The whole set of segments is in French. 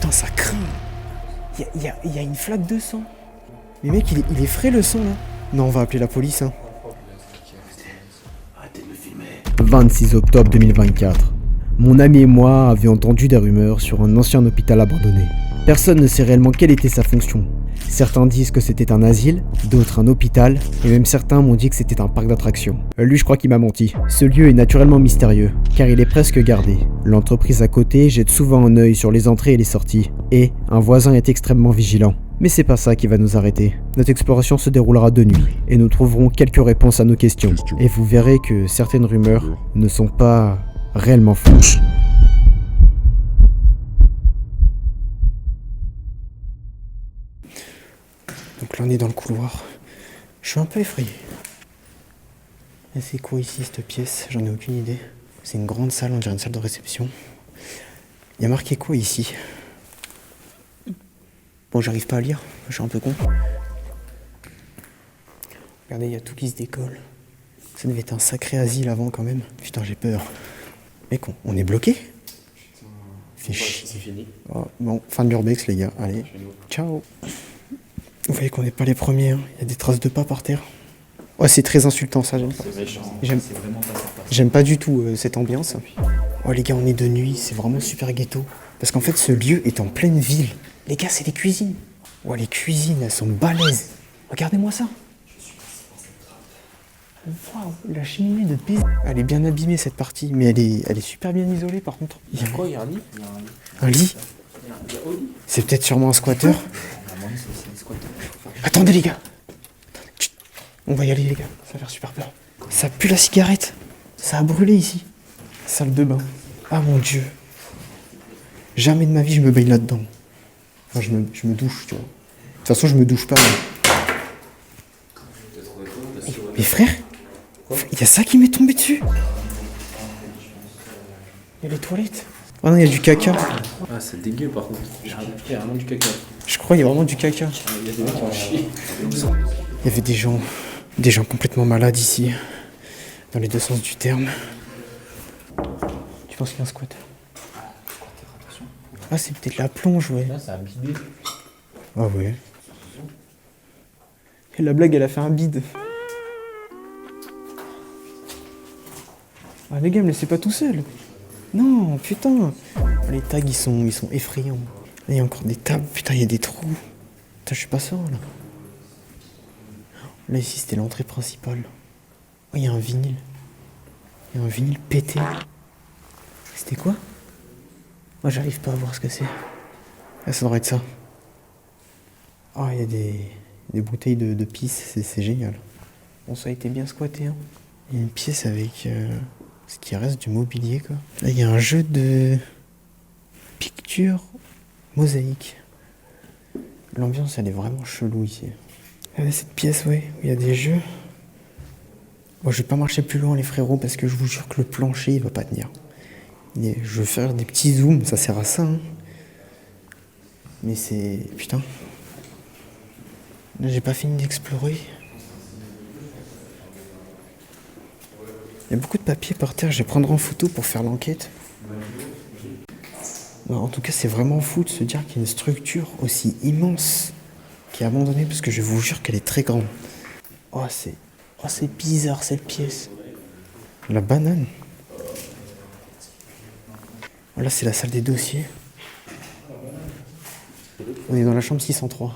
Putain, ça craint. Il y a une flaque de sang. Mais mec, il est frais le sang là. Non, on va appeler la police, hein. Arrêtez de me filmer. 26 octobre 2024. Mon ami et moi avions entendu des rumeurs sur un ancien hôpital abandonné. Personne ne sait réellement quelle était sa fonction. Certains disent que c'était un asile, d'autres un hôpital, et même certains m'ont dit que c'était un parc d'attractions. Lui, je crois qu'il m'a menti. Ce lieu est naturellement mystérieux, car il est presque gardé. L'entreprise à côté jette souvent un œil sur les entrées et les sorties, et un voisin est extrêmement vigilant. Mais c'est pas ça qui va nous arrêter. Notre exploration se déroulera de nuit, et nous trouverons quelques réponses à nos questions. Et vous verrez que certaines rumeurs ne sont pas réellement fausses. Donc là on est dans le couloir. Je suis un peu effrayé. Et c'est quoi ici cette pièce? J'en ai aucune idée. C'est une grande salle, on dirait une salle de réception. Il y a marqué quoi ici? Bon, j'arrive pas à lire, je suis un peu con. Regardez, il y a tout qui se décolle. Ça devait être un sacré asile avant quand même. Putain, j'ai peur. Mec, on est bloqué? C'est fini. Oh, bon, fin de l'urbex les gars, allez, ciao. Vous voyez qu'on n'est pas les premiers, hein. Il y a des traces de pas par terre. Ouais, c'est très insultant ça, j'aime pas. C'est méchant. J'aime- C'est vraiment pas sympa. J'aime pas du tout cette ambiance. Oh les gars, on est de nuit, c'est vraiment super ghetto. Parce qu'en fait, ce lieu est en pleine ville. Les gars, c'est des cuisines. Oh, les cuisines, elles sont balèzes. Regardez-moi ça. Waouh, la cheminée de pizza. Elle est bien abîmée cette partie, mais elle est super bien isolée par contre. Il y a quoi? Il y a un lit? Un lit. Il y a un lit. C'est peut-être sûrement un squatter. À mon avis, c'est un squatter. Attendez les gars. Chut. On va y aller les gars, ça va faire super peur. Ça pue la cigarette. Ça a brûlé ici. Salle de bain. Ah mon dieu. Jamais de ma vie je me baigne là-dedans. Enfin je me douche, tu vois. De toute façon je me douche pas. Mais frère, il y a ça qui m'est tombé dessus. Il y a les toilettes. Ah non, il y a du caca. Ah, c'est dégueu par contre. Il y a vraiment du caca. Je crois qu'il y a vraiment du caca. Il y a des mecs qui ont chié. Il y avait des gens complètement malades ici. Dans les deux sens du terme. Tu penses qu'il y a un squat? Ah, c'est peut-être la plonge, ouais. Là, c'est un bidet. Ah ouais. Et la blague, elle a fait un bide. Ah les gars, me laissez pas tout seul. Non, putain. Les tags, ils sont effrayants. Là, il y a encore des tables. Putain, il y a des trous. Putain, je suis pas sûr, là. Là, ici, c'était l'entrée principale. Oh, il y a un vinyle. Il y a un vinyle pété. C'était quoi? Moi, j'arrive pas à voir ce que c'est. Ah, ça devrait être ça. Ah, il y a des bouteilles de pisse, c'est génial. Bon, ça a été bien squatté, hein. Il y a une pièce avec ce qui reste du mobilier, quoi. Là, il y a un jeu de picture mosaïque. L'ambiance, elle est vraiment chelou ici. Regardez cette pièce, ouais, où il y a des jeux. Bon, je vais pas marcher plus loin, les frérots, parce que je vous jure que le plancher, il va pas tenir. Je vais faire des petits zooms, ça sert à ça, hein. Mais c'est... Putain. Là, j'ai pas fini d'explorer. Il y a beaucoup de papier par terre, je vais prendre en photo pour faire l'enquête. Non, en tout cas, c'est vraiment fou de se dire qu'il y a une structure aussi immense qui est abandonnée, parce que je vous jure qu'elle est très grande. Oh, c'est bizarre cette pièce. La banane. Oh, là, c'est la salle des dossiers. On est dans la chambre 603.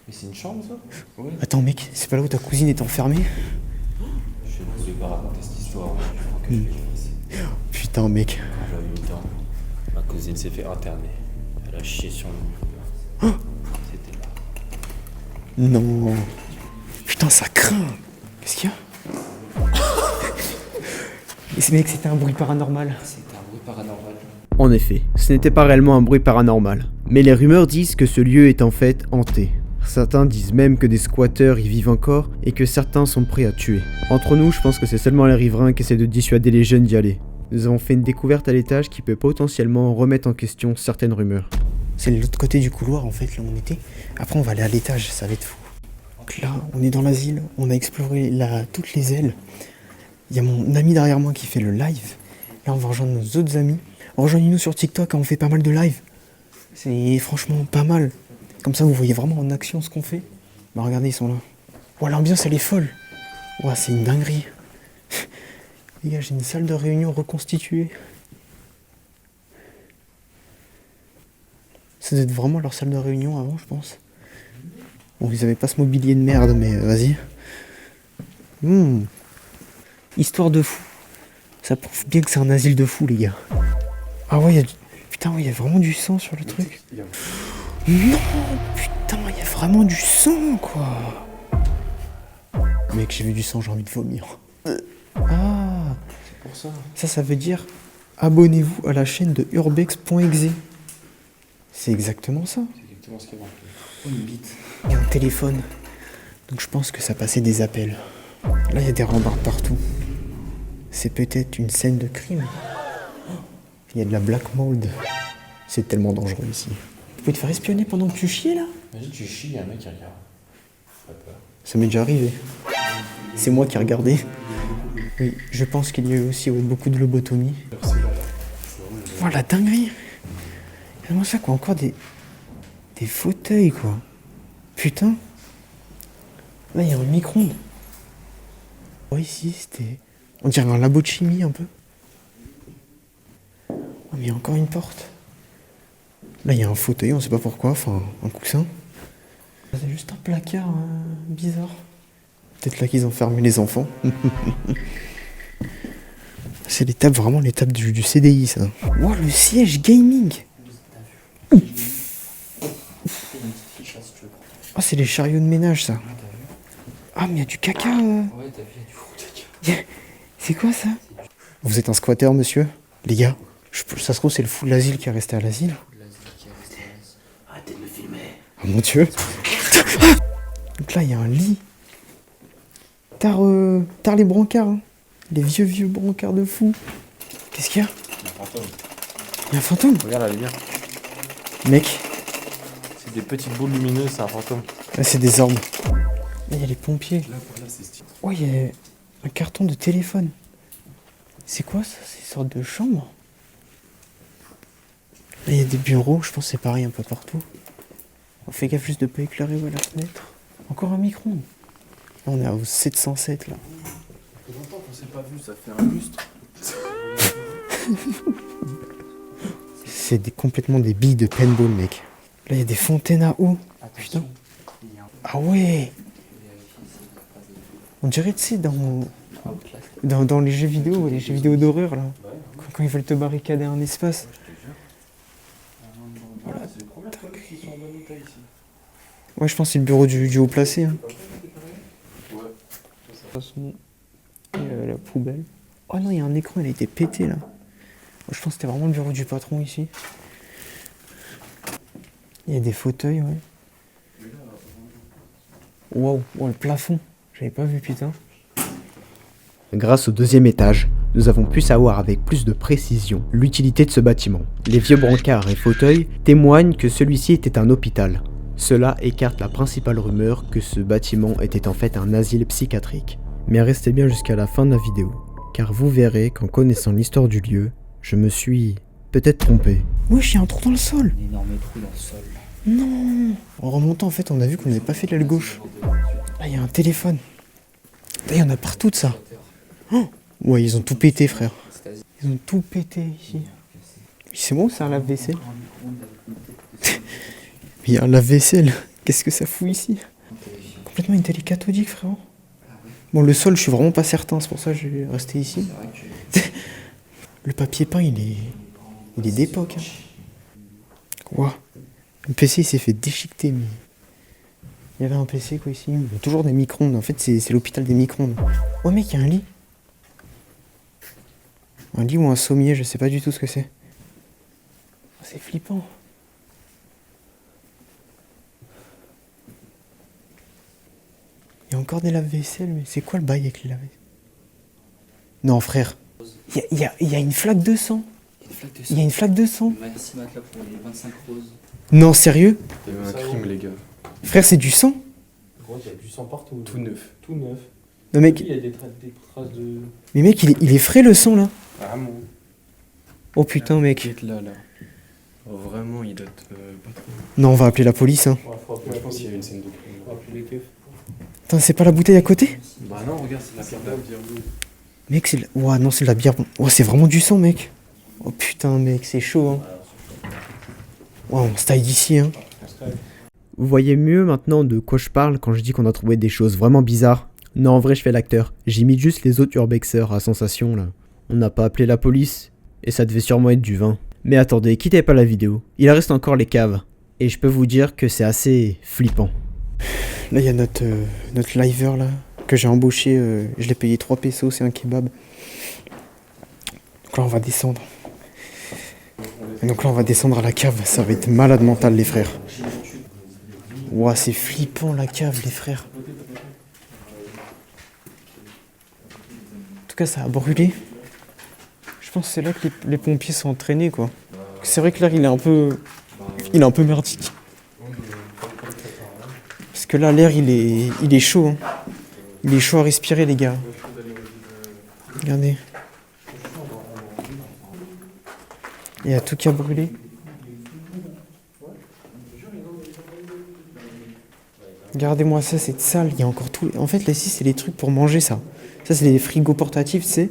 Mais c'est une chambre, ça? Ouais. Attends, mec, c'est pas là où ta cousine est enfermée? Je ne vais pas raconter cette histoire. Putain, mec. Quand j'avais 8 ans, ma cousine s'est fait interner. Elle a chié sur nous. C'était là. Non. Putain, ça craint. Qu'est-ce qu'il y a? Mec, c'était un bruit paranormal. C'était un bruit paranormal. En effet, ce n'était pas réellement un bruit paranormal. Mais les rumeurs disent que ce lieu est en fait hanté. Certains disent même que des squatteurs y vivent encore et que certains sont prêts à tuer. Entre nous, je pense que c'est seulement les riverains qui essaient de dissuader les jeunes d'y aller. Nous avons fait une découverte à l'étage qui peut potentiellement remettre en question certaines rumeurs. C'est l'autre côté du couloir, en fait, là où on était. Après, on va aller à l'étage, ça va être fou. Donc là, on est dans l'asile, on a exploré toutes les ailes. Il y a mon ami derrière moi qui fait le live. Là, on va rejoindre nos autres amis. Rejoignez-nous sur TikTok, on fait pas mal de live. C'est franchement pas mal. Comme ça, vous voyez vraiment en action ce qu'on fait. Bah regardez, ils sont là. Ouah, l'ambiance, elle est folle. Ouah, c'est une dinguerie. Les gars, j'ai une salle de réunion reconstituée. Ça doit être vraiment leur salle de réunion avant, je pense. Bon, ils avaient pas ce mobilier de merde, mais vas-y. Histoire de fou. Ça prouve bien que c'est un asile de fous, les gars. Ah ouais, putain, il y a vraiment du sang sur le truc. Non, putain, il y a vraiment du sang, quoi. Mec, j'ai vu du sang, j'ai envie de vomir. Ah, C'est pour ça. ça veut dire abonnez-vous à la chaîne de urbex.exe. C'est exactement ça. C'est exactement ce qu'il y a marqué. Oh, une bite. Il y a un téléphone. Donc je pense que ça passait des appels. Là, il y a des rambardes partout. C'est peut-être une scène de crime. Il y a de la black mold. C'est tellement dangereux ici. Tu peux te faire espionner pendant que tu chies là? Imagine, tu chies, il y a un mec qui regarde. Pas peur. Ça m'est déjà arrivé. C'est moi qui ai regardé. Oui, je pense qu'il y a eu aussi beaucoup de lobotomie. Oh la dinguerie! Comment ça quoi, encore des fauteuils quoi. Putain. Là il y a un micro-ondes. Oh ici c'était... On dirait un labo de chimie un peu. Oh mais il y a encore une porte. Là il y a un fauteuil, on sait pas pourquoi, enfin un coussin. C'est juste un placard bizarre. Peut-être là qu'ils ont fermé les enfants. C'est les tables, vraiment les tables du CDI ça. Wow, le siège gaming. Ah, c'est les chariots de ménage ça. Ah, mais il y a du caca. Ouais, t'as vu, il y a du caca. C'est quoi ça? Vous êtes un squatteur, monsieur? Les gars, ça se trouve, c'est le fou de l'asile qui est resté à l'asile. Arrêtez de me filmer. Oh mon dieu. Donc là, il y a un lit. Tard les brancards. Hein. Les vieux brancards de fou. Qu'est-ce qu'il y a? Un fantôme. Il y a un fantôme? Regarde la lumière. Mec, C'est des petites boules lumineuses, c'est un fantôme. là, c'est des orbes. Là, il y a les pompiers. Là, c'est stylé. Oh, il y a un carton de téléphone. C'est quoi ça? C'est une sorte de chambre? Là, il y a des bureaux. Je pense que c'est pareil un peu partout. On fait gaffe juste de pas éclairer la fenêtre. Encore un micro. Là, on est au 707 là. Ça fait longtemps qu'on s'est pas vu, ça fait un lustre. C'est complètement des billes de paintball, mec. Là, il y a des fontaines à eau. Putain. Ah ouais. On dirait, tu sais, dans les jeux vidéo d'horreur, là. Quand ils veulent te barricader un espace. Voilà, c'est les premières fois qu'ils sont en bonne état ici. Ouais, je pense que c'est le bureau du haut placé. Hein. Ouais. De toute façon, la poubelle. Oh non, il y a un écran, il a été pété, là. Je pense que c'était vraiment le bureau du patron, ici. Il y a des fauteuils, ouais. Waouh, wow, le plafond. J'avais pas vu, putain. Grâce au deuxième étage, nous avons pu savoir avec plus de précision l'utilité de ce bâtiment. Les vieux brancards et fauteuils témoignent que celui-ci était un hôpital. Cela écarte la principale rumeur que ce bâtiment était en fait un asile psychiatrique. Mais restez bien jusqu'à la fin de la vidéo, car vous verrez qu'en connaissant l'histoire du lieu, je me suis peut-être trompé. Wesh, il y a un trou dans le sol. Un énorme trou dans le sol. Non. En remontant, en fait, on a vu qu'on n'avait pas fait l'aile gauche. Là, il y a un téléphone. Là, il y en a partout de ça. Oh ouais, ils ont tout pété, frère. Ils ont tout pété ici. C'est bon, c'est un lave-vaisselle. Il y a un lave-vaisselle. Qu'est-ce que ça fout ici? Complètement une télé cathodique, frérot. Bon, le sol, je suis vraiment pas certain, c'est pour ça que je vais rester ici. Le papier peint, il est d'époque. Hein. Wow. Le PC, il s'est fait déchiqueter, mais... Il y avait un PC, quoi, ici. Il y a toujours des micro-ondes. En fait, c'est l'hôpital des micro-ondes. Oh, mec, il y a un lit. Un lit ou un sommier, je sais pas du tout ce que c'est. Oh, c'est flippant. Il y a encore des lave-vaisselle, mais c'est quoi le bail avec les lave-vaisselle? Non, frère. Il y a une flaque de sang. Il y a une flaque de sang. Merci Matelas pour les 25 roses. Non, sérieux? Il y a eu un crime, les gars. Frère, c'est du sang? Gros, il y a du sang partout. Tout neuf. Tout neuf. Non, mec. Il y a des traces de... Mais mec, il est frais le sang là. Vraiment. Oh putain, mec. Là. Oh, vraiment, il date pas trop. Non, on va appeler la police, hein. Moi, je pense qu'il y a une scène de crime. Putain, c'est pas la bouteille à côté? Bah non, regarde, c'est la bière d'eau. Mec, c'est... Ouah, non, c'est de la bière... Oh, c'est vraiment du sang, mec. Oh putain, mec, c'est chaud, hein. Ouah, on se taille d'ici, hein. Vous voyez mieux maintenant de quoi je parle quand je dis qu'on a trouvé des choses vraiment bizarres? Non, en vrai, je fais l'acteur. J'ai mis juste les autres urbexeurs à sensation, là. On n'a pas appelé la police, et ça devait sûrement être du vin. Mais attendez, quittez pas la vidéo. Il reste encore les caves. Et je peux vous dire que c'est assez flippant. Là, il y a notre liver, là, que j'ai embauché. Je l'ai payé 3 pesos, c'est un kebab. Donc là, on va descendre. Et donc là, on va descendre à la cave. Ça va être malade mental, les frères. Ouah, c'est flippant, la cave, les frères. En tout cas, ça a brûlé. Je pense que c'est là que les pompiers sont entraînés, quoi. C'est vrai que l'air, il est un peu merdique. Parce que là, l'air, il est chaud. Hein. Il est chaud à respirer, les gars. Regardez. Il y a tout qui a brûlé. Regardez-moi ça, c'est sale. Il y a encore tout. En fait, là, ici, c'est les trucs pour manger, ça. Ça, c'est les frigos portatifs, tu sais.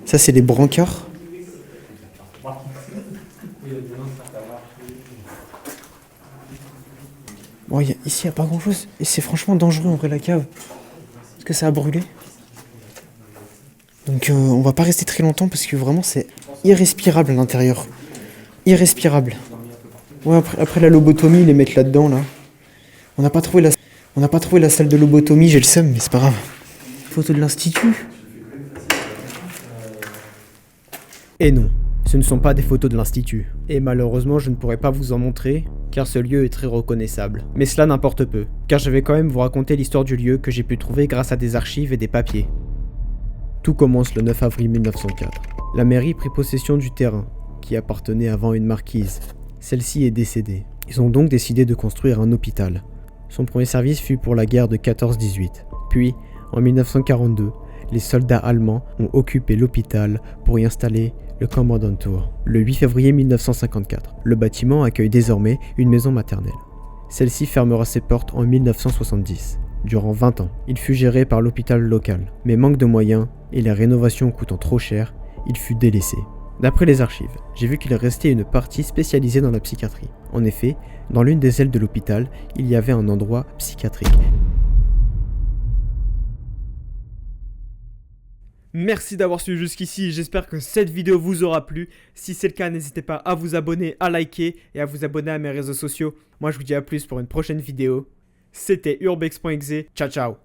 Ça, c'est les brancards. Bon, ici, il n'y a pas grand-chose. Et c'est franchement dangereux, en vrai, la cave. Parce que ça a brûlé. Donc, on va pas rester très longtemps parce que vraiment, c'est irrespirable à l'intérieur. Irrespirable. Ouais, après la lobotomie, les mettre là-dedans, là. On n'a pas trouvé la salle de lobotomie, j'ai le seum, mais c'est pas grave. Photo de l'institut. Et non, ce ne sont pas des photos de l'institut. Et malheureusement, je ne pourrai pas vous en montrer, car ce lieu est très reconnaissable. Mais cela n'importe peu, car je vais quand même vous raconter l'histoire du lieu que j'ai pu trouver grâce à des archives et des papiers. Tout commence le 9 avril 1904. La mairie prit possession du terrain, qui appartenait avant à une marquise. Celle-ci est décédée. Ils ont donc décidé de construire un hôpital. Son premier service fut pour la guerre de 14-18. Puis, en 1942, les soldats allemands ont occupé l'hôpital pour y installer le Kommandantur. Le 8 février 1954, le bâtiment accueille désormais une maison maternelle. Celle-ci fermera ses portes en 1970. Durant 20 ans, il fut géré par l'hôpital local. Mais manque de moyens et les rénovations coûtant trop cher, il fut délaissé. D'après les archives, j'ai vu qu'il restait une partie spécialisée dans la psychiatrie. En effet, dans l'une des ailes de l'hôpital, il y avait un endroit psychiatrique. Merci d'avoir suivi jusqu'ici, j'espère que cette vidéo vous aura plu. Si c'est le cas, n'hésitez pas à vous abonner, à liker et à vous abonner à mes réseaux sociaux. Moi je vous dis à plus pour une prochaine vidéo. C'était urbex.exe, ciao ciao.